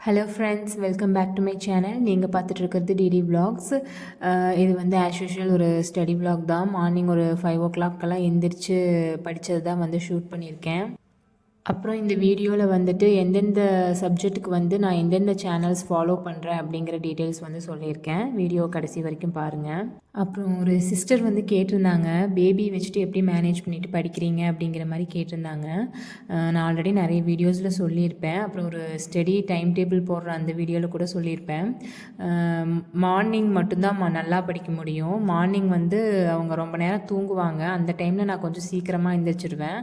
Hello friends, welcome back to my channel. நீங்கள் பார்த்துட்டு இருக்கிறது டிடி விலாக்ஸ். இது வந்து ஆஸ் யூஷுவல் ஒரு ஸ்டடி விலாக் தான். மார்னிங் ஒரு 5 o'clock எந்திரிச்சு படித்தது தான் வந்து ஷூட் பண்ணியிருக்கேன். அப்புறம் இந்த வீடியோவில் வந்துட்டு எந்தெந்த சப்ஜெக்ட்டுக்கு வந்து நான் எந்தெந்த சேனல்ஸ் ஃபாலோ பண்ணுறேன் அப்படிங்கிற டீட்டெயில்ஸ் வந்து சொல்லியிருக்கேன். வீடியோ கடைசி வரைக்கும் பாருங்கள். அப்புறம் ஒரு சிஸ்டர் வந்து கேட்டிருந்தாங்க, பேபி வச்சுட்டு எப்படி மேனேஜ் பண்ணிவிட்டு படிக்கிறீங்க அப்படிங்கிற மாதிரி கேட்டிருந்தாங்க. நான் ஆல்ரெடி நிறைய வீடியோஸில் சொல்லியிருப்பேன். அப்புறம் ஒரு ஸ்டடி டைம் டேபிள் போடுற அந்த வீடியோவில் கூட சொல்லியிருப்பேன். மார்னிங் மட்டும்தான் நல்லா படிக்க முடியும். மார்னிங் வந்து அவங்க ரொம்ப நேரம் தூங்குவாங்க. அந்த டைமில் நான் கொஞ்சம் சீக்கிரமாக எழுந்திரிச்சிடுவேன்.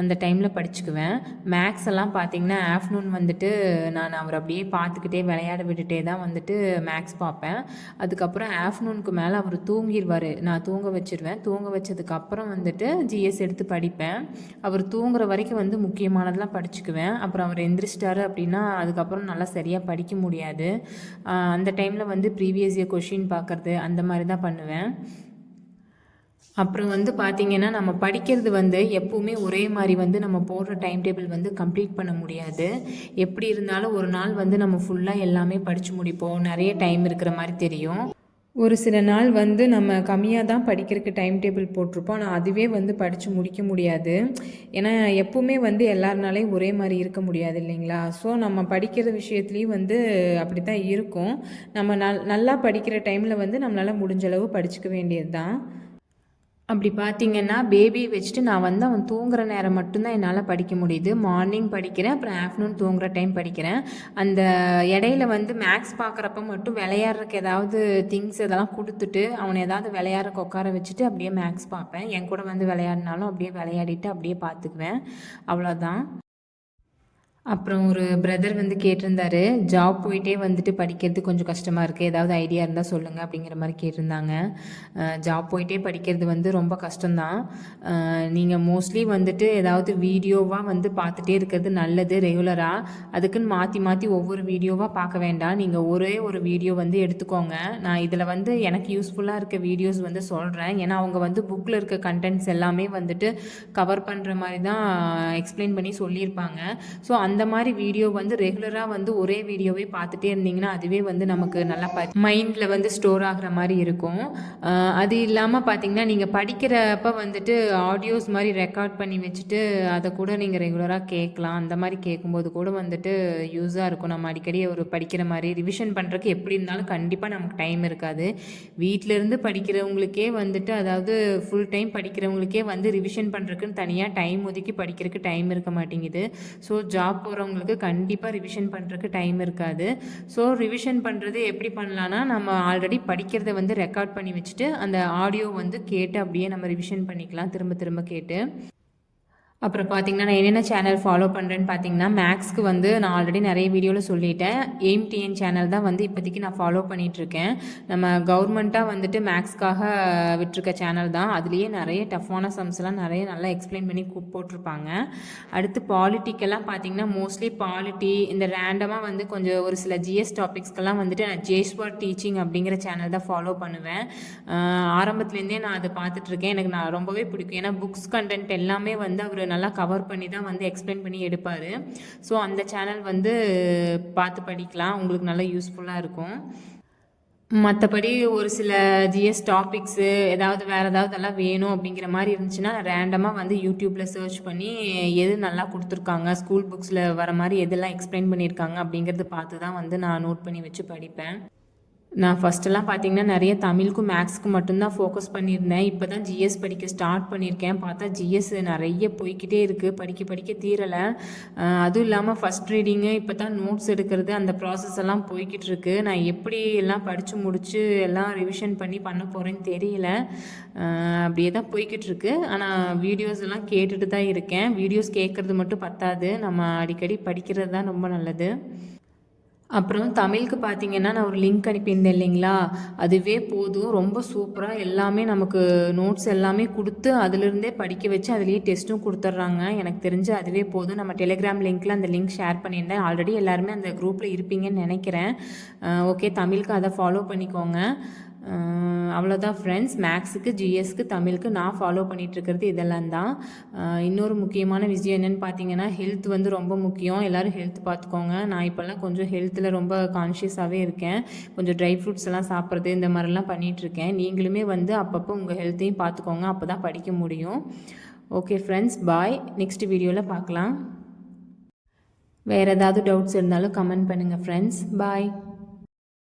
அந்த டைமில் படிச்சுக்குவேன். மேக்ஸ் எல்லாம் பார்த்திங்கன்னா ஆஃப்டர்நூன் வந்துட்டு நான் அவர் அப்படியே பார்த்துக்கிட்டே விளையாட விட்டுட்டே தான் வந்துட்டு மேக்ஸ் பார்ப்பேன். அதுக்கப்புறம் ஆஃப்டர்நூனுக்கு மேலே அவர் தூங்கிடுவார். நான் தூங்க வச்சுருவேன். தூங்க வச்சதுக்கப்புறம் வந்துட்டு ஜிஎஸ் எடுத்து படிப்பேன். அவர் தூங்குற வரைக்கும் வந்து முக்கியமானதெல்லாம் படிச்சுக்குவேன். அப்புறம் அவர் எந்திரிச்சிட்டாரு அப்படின்னா அதுக்கப்புறம் நல்லா சரியாக படிக்க முடியாது. அந்த டைமில் வந்து ப்ரீவியஸ் இயர் கொஷின் பார்க்குறது அந்த மாதிரி தான் பண்ணுவேன். அப்புறம் வந்து பார்த்திங்கன்னா, நம்ம படிக்கிறது வந்து எப்போவுமே ஒரே மாதிரி வந்து நம்ம போடுற டைம் டேபிள் வந்து கம்ப்ளீட் பண்ண முடியாது. எப்படி இருந்தாலும் ஒரு நாள் வந்து நம்ம ஃபுல்லாக எல்லாமே படித்து முடிப்போம். நிறைய டைம் இருக்கிற மாதிரி தெரியும். ஒரு சில நாள் வந்து நம்ம கம்மியாக தான் படிக்கிறதுக்கு டைம் டேபிள் போட்டிருப்போம். ஆனால் அதுவே வந்து படித்து முடிக்க முடியாது. ஏன்னா எப்போவுமே வந்து எல்லாருனாலையும் ஒரே மாதிரி இருக்க முடியாது இல்லைங்களா? ஸோ நம்ம படிக்கிற விஷயத்துலேயும் வந்து அப்படி தான் இருக்கும். நம்ம நல்லா படிக்கிற டைமில் வந்து நம்மளால் முடிஞ்ச அளவு படிச்சுக்க வேண்டியது தான். அப்படி பார்த்திங்கன்னா, பேபி வச்சுட்டு நான் வந்து அவன் தூங்குகிற நேரம் மட்டும்தான் என்னால் படிக்க முடியுது. மார்னிங் படிக்கிறேன், அப்புறம் ஆஃப்டர்நூன் தூங்குகிற டைம் படிக்கிறேன். அந்த இடையில வந்து மேக்ஸ் பார்க்குறப்ப மட்டும் விளையாடுறதுக்கு ஏதாவது திங்ஸ் இதெல்லாம் கொடுத்துட்டு அவனை ஏதாவது விளையாடுறக்கு உட்கார வச்சுட்டு அப்படியே மேக்ஸ் பார்ப்பேன். என் கூட வந்து விளையாடினாலும் அப்படியே விளையாடிட்டு அப்படியே பார்த்துக்குவேன். அவ்வளோதான். அப்புறம் ஒரு பிரதர் வந்து கேட்டிருந்தாரு, ஜாப் போயிட்டே வந்துட்டு படிக்கிறது கொஞ்சம் கஷ்டமாக இருக்குது, ஏதாவது ஐடியா இருந்தால் சொல்லுங்கள் அப்படிங்கிற மாதிரி கேட்டிருந்தாங்க. ஜாப் போயிட்டே படிக்கிறது வந்து ரொம்ப கஷ்டம்தான். நீங்கள் மோஸ்ட்லி வந்துட்டு ஏதாவது வீடியோவாக வந்து பார்த்துட்டே இருக்கிறது நல்லது ரெகுலராக. அதுக்குன்னு மாற்றி மாற்றி ஒவ்வொரு வீடியோவாக பார்க்க வேண்டாம். நீங்கள் ஒரே ஒரு வீடியோ வந்து எடுத்துக்கோங்க. நான் இதில் வந்து எனக்கு யூஸ்ஃபுல்லாக இருக்க வீடியோஸ் வந்து சொல்கிறேன். ஏன்னா அவங்க வந்து புக்கில் இருக்க கண்டென்ட்ஸ் எல்லாமே வந்துட்டு கவர் பண்ணுற மாதிரி தான் எக்ஸ்பிளைன் பண்ணி சொல்லியிருப்பாங்க. ஸோ அந்த மாதிரி வீடியோ வந்து ரெகுலராக வந்து ஒரே வீடியோவே பார்த்துட்டே இருந்தீங்கன்னா அதுவே வந்து நமக்கு நல்லா மைண்டில் வந்து ஸ்டோர் ஆகிற மாதிரி இருக்கும். அது இல்லாமல் பார்த்தீங்கன்னா, நீங்கள் படிக்கிறப்ப வந்துட்டு ஆடியோஸ் மாதிரி ரெக்கார்ட் பண்ணி வச்சுட்டு அதை கூட நீங்கள் ரெகுலராக கேட்கலாம். அந்த மாதிரி கேட்கும்போது கூட வந்துட்டு யூஸாக இருக்கும். நம்ம அடிக்கடி ஒரு படிக்கிற மாதிரி ரிவிஷன் பண்ணுறதுக்கு எப்படி இருந்தாலும் கண்டிப்பாக நமக்கு டைம் இருக்காது. வீட்டிலேருந்து படிக்கிறவங்களுக்கே வந்துட்டு, அதாவது ஃபுல் டைம் படிக்கிறவங்களுக்கே வந்து ரிவிஷன் பண்ணுறதுக்குன்னு தனியாக டைம் ஒதுக்கி படிக்கிறதுக்கு டைம் இருக்க மாட்டேங்குது. ஸோ ஜாப் போகிறவங்களுக்கு கண்டிப்பாக ரிவிஷன் பண்ணுறதுக்கு டைம் இருக்காது. ஸோ ரிவிஷன் பண்ணுறது எப்படி பண்ணலான்னா, நம்ம ஆல்ரெடி படிக்கிறத வந்து ரெக்கார்ட் பண்ணி வச்சுட்டு அந்த ஆடியோ வந்து கேட்டு அப்படியே நம்ம ரிவிஷன் பண்ணிக்கலாம், திரும்ப திரும்ப கேட்டு. அப்புறம் பார்த்திங்கன்னா, நான் என்னென்ன சேனல் ஃபாலோ பண்ணுறேன்னு பார்த்தீங்கன்னா, மேக்ஸ்க்கு வந்து நான் ஆல்ரெடி நிறைய வீடியோவில் சொல்லிட்டேன். எய்ம் டிஎன் சேனல் தான் வந்து இப்போதைக்கு நான் ஃபாலோ பண்ணிகிட்ருக்கேன். நம்ம கவர்மெண்ட்டாக வந்துட்டு மேக்ஸ்க்காக விட்டுருக்க சேனல் தான். அதுலேயே நிறைய டஃப்பான சம்ஸ்லாம் நிறைய நல்லா எக்ஸ்பிளைன் பண்ணி போட்டிருப்பாங்க. அடுத்து பாலிட்டிக்கெல்லாம் பார்த்திங்கன்னா, மோஸ்ட்லி பாலிட்டி இந்த ரேண்டமாக வந்து கொஞ்சம் ஒரு சில ஜிஎஸ் டாபிக்ஸ்க்கெல்லாம் வந்துட்டு நான் ஜேஸ்வாட் டீச்சிங் அப்படிங்கிற சேனல் தான் ஃபாலோ பண்ணுவேன். ஆரம்பத்துலேருந்தே நான் அதை பார்த்துட்ருக்கேன். எனக்கு நான் ரொம்பவே பிடிக்கும். ஏன்னா புக்ஸ் கண்டென்ட் எல்லாமே வந்து அவர் நல்லா கவர் பண்ணி தான் வந்து எக்ஸ்பிளைன் பண்ணி எடுப்பார். ஸோ அந்த சேனல் வந்து பார்த்து படிக்கலாம், உங்களுக்கு நல்லா யூஸ்ஃபுல்லாக இருக்கும். மற்றபடி ஒரு சில ஜிஎஸ் டாபிக்ஸு ஏதாவது வேறு ஏதாவதெல்லாம் வேணும் அப்படிங்கிற மாதிரி இருந்துச்சுன்னா, ரேண்டமாக வந்து யூடியூப்பில் சர்ச் பண்ணி எது நல்லா கொடுத்துருக்காங்க, ஸ்கூல் புக்ஸில் வர மாதிரி எதெல்லாம் எக்ஸ்பிளைன் பண்ணியிருக்காங்க அப்படிங்கிறது பார்த்து தான் வந்து நான் நோட் பண்ணி வச்சு படிப்பேன். நான் ஃபஸ்ட்டெல்லாம் பார்த்திங்கன்னா நிறைய தமிழுக்கும் மேக்ஸுக்கும் மட்டும்தான் ஃபோக்கஸ் பண்ணியிருந்தேன். இப்போ தான் ஜிஎஸ் படிக்க ஸ்டார்ட் பண்ணியிருக்கேன். பார்த்தா ஜிஎஸ் நிறைய போய்கிட்டே இருக்குது, படிக்க படிக்க தீரலை. அதுவும் இல்லாமல் ஃபஸ்ட் ரீடிங்கு இப்போ தான் நோட்ஸ் எடுக்கிறது அந்த ப்ராசஸ் எல்லாம் போய்கிட்டு இருக்கு. நான் எப்படி எல்லாம் படித்து முடித்து எல்லாம் ரிவிஷன் பண்ணி பண்ண போகிறேன்னு தெரியல. அப்படியே தான் போய்கிட்டு இருக்கு. ஆனால் வீடியோஸ் எல்லாம் கேட்டுட்டு தான் இருக்கேன். வீடியோஸ் கேட்குறது மட்டும் பத்தாது, நம்ம அடிக்கடி படிக்கிறது தான் ரொம்ப நல்லது. அப்புறம் தமிழுக்கு பார்த்திங்கன்னா, நான் ஒரு லிங்க் அனுப்பியிருந்தேன் இல்லைங்களா, அதுவே போதும். ரொம்ப சூப்பராக எல்லாமே நமக்கு நோட்ஸ் எல்லாமே கொடுத்து அதிலிருந்தே படிக்க வச்சு அதுலேயே டெஸ்ட்டும் கொடுத்துட்றாங்க. எனக்கு தெரிஞ்சு அதுவே போதும். நம்ம டெலிகிராம் லிங்க்கில் அந்த லிங்க் ஷேர் பண்ணியிருந்தேன். ஆல்ரெடி எல்லாருமே அந்த குரூப்பில் இருப்பீங்கன்னு நினைக்கிறேன். ஓகே, தமிழுக்கு அதை ஃபாலோ பண்ணிக்கோங்க. அவ்வளோதான் ஃப்ரெண்ட்ஸ். மேக்ஸுக்கு, ஜிஎஸ்க்கு, தமிழுக்கு நான் ஃபாலோ பண்ணிகிட்ருக்கிறது இதெல்லாம் தான். இன்னொரு முக்கியமான விஷயம் என்னென்னு பார்த்தீங்கன்னா, ஹெல்த் வந்து ரொம்ப முக்கியம். எல்லோரும் ஹெல்த் பார்த்துக்கோங்க. நான் இப்போல்லாம் கொஞ்சம் ஹெல்த்தில் ரொம்ப கான்ஷியஸாகவே இருக்கேன். கொஞ்சம் ட்ரை ஃப்ரூட்ஸ் எல்லாம் சாப்பிட்றது இந்த மாதிரிலாம் பண்ணிகிட்ருக்கேன். நீங்களுமே வந்து அப்பப்போ உங்கள் ஹெல்த்தையும் பார்த்துக்கோங்க. அப்போ தான் படிக்க முடியும். ஓகே ஃப்ரெண்ட்ஸ், பாய். நெக்ஸ்ட் வீடியோவில் பார்க்கலாம். வேறு ஏதாவது டவுட்ஸ் இருந்தாலும் கமெண்ட் பண்ணுங்கள் ஃப்ரெண்ட்ஸ். பாய்.